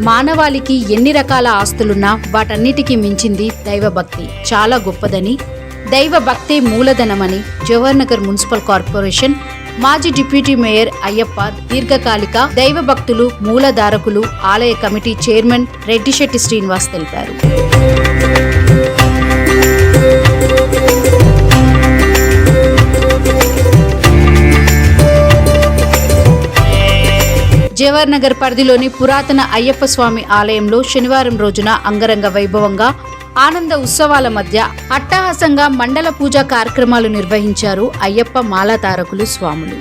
మానవాళికి ఎన్ని రకాల ఆస్తులున్నా వాటన్నిటికీ మించింది దైవభక్తి చాలా గొప్పదని, దైవభక్తే మూలధనమని జవహర్నగర్ మున్సిపల్ కార్పొరేషన్ మాజీ డిప్యూటీ మేయర్ అయ్యప్ప దీర్ఘకాలిక దైవభక్తులు మూలధారకులు ఆలయ కమిటీ చైర్మన్ రెడ్డిశెట్టి శ్రీనివాస్ తెలిపారు. జవహర్నగర్ పరిధిలోని పురాతన అయ్యప్ప స్వామి ఆలయంలో శనివారం రోజున అంగరంగ వైభవంగా ఆనంద ఉత్సవాల మధ్య అట్టహాసంగా మండల పూజా కార్యక్రమాలు నిర్వహించారు అయ్యప్ప మాలాధారకులు స్వాములు.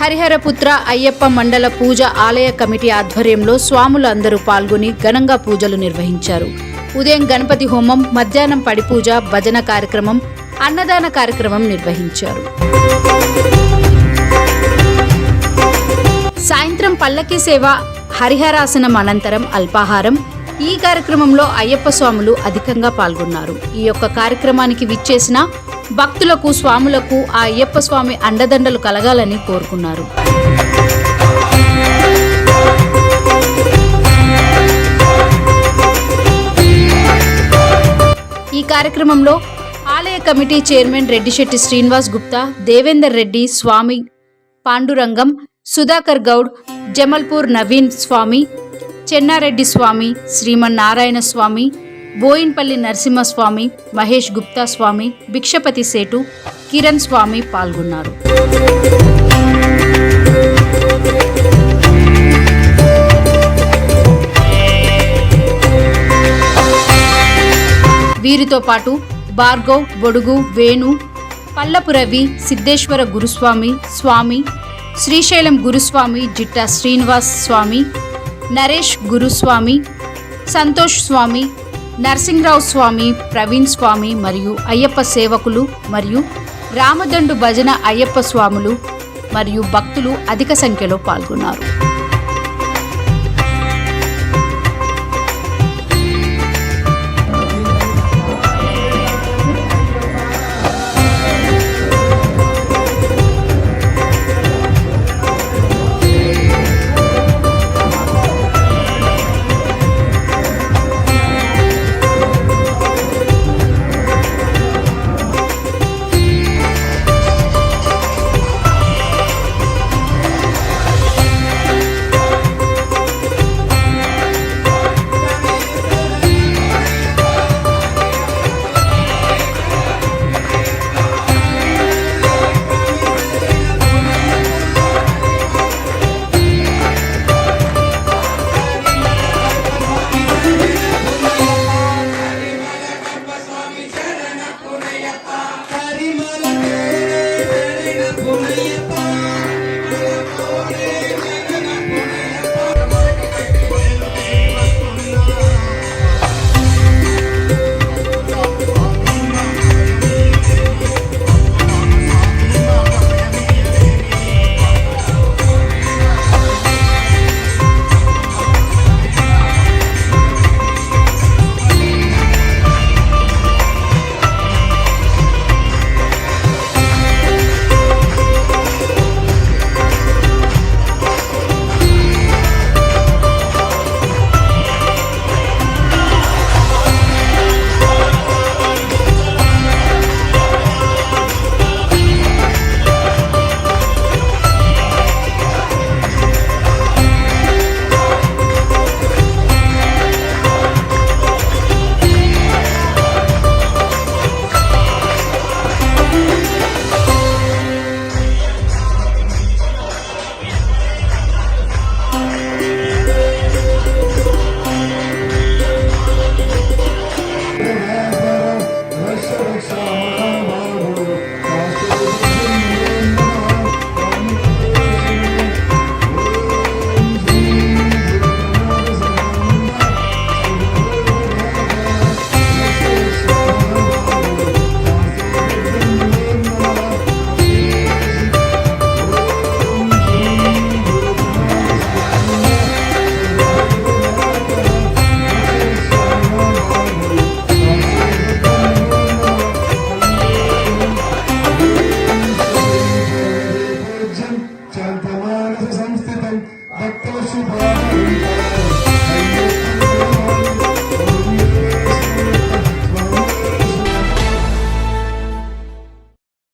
హరిహరపుత్ర అయ్యప్ప మండల పూజ ఆలయ కమిటీ ఆధ్వర్యంలో స్వాములు అందరూ పాల్గొని ఘనంగా పూజలు నిర్వహించారు. ఉదయం గణపతి హోమం, మధ్యాహ్నం పడిపూజ, భజన కార్యక్రమం, అన్నదాన కార్యక్రమం నిర్వహించారు. సాయంత్రం పల్లకీ సేవ, హరిహరాసనం అనంతరం అల్పాహారం. ఈ కార్యక్రమంలో అయ్యప్ప స్వాములు అధికంగా పాల్గొన్నారు. ఈ యొక్క కార్యక్రమానికి విచ్చేసిన భక్తులకు, స్వాములకు ఆ అయ్యప్ప స్వామి అండదండలు కలగాలని కోరుకున్నారు. ఈ కార్యక్రమంలో ఆలయ కమిటీ చైర్మన్ రెడ్డిశెట్టి శ్రీనివాస్ గుప్తా, దేవేందర్ రెడ్డి, స్వామి పాండురంగం, సుధాకర్ గౌడ్, జమల్పూర్ నవీన్ స్వామి, చెన్నారెడ్డి స్వామి, శ్రీమన్నారాయణ స్వామి, బోయిన్పల్లి నరసింహస్వామి, మహేష్ గుప్తా స్వామి, భిక్షపతి సేటు, కిరణ్ స్వామి పాల్గొన్నారు. వీరితో పాటు భార్గవ్, బొడుగు, వేణు, పల్లపు రవి, సిద్ధేశ్వర గురుస్వామి స్వామి, శ్రీశైలం గురుస్వామి, జిట్టా శ్రీనివాస్ స్వామి, నరేష్ గురుస్వామి, సంతోష్ స్వామి, నరసింహరావు స్వామి, ప్రవీణ్ స్వామి మరియు అయ్యప్ప సేవకులు మరియు రామదండు భజన అయ్యప్ప స్వాములు మరియు భక్తులు అధిక సంఖ్యలో పాల్గొన్నారు.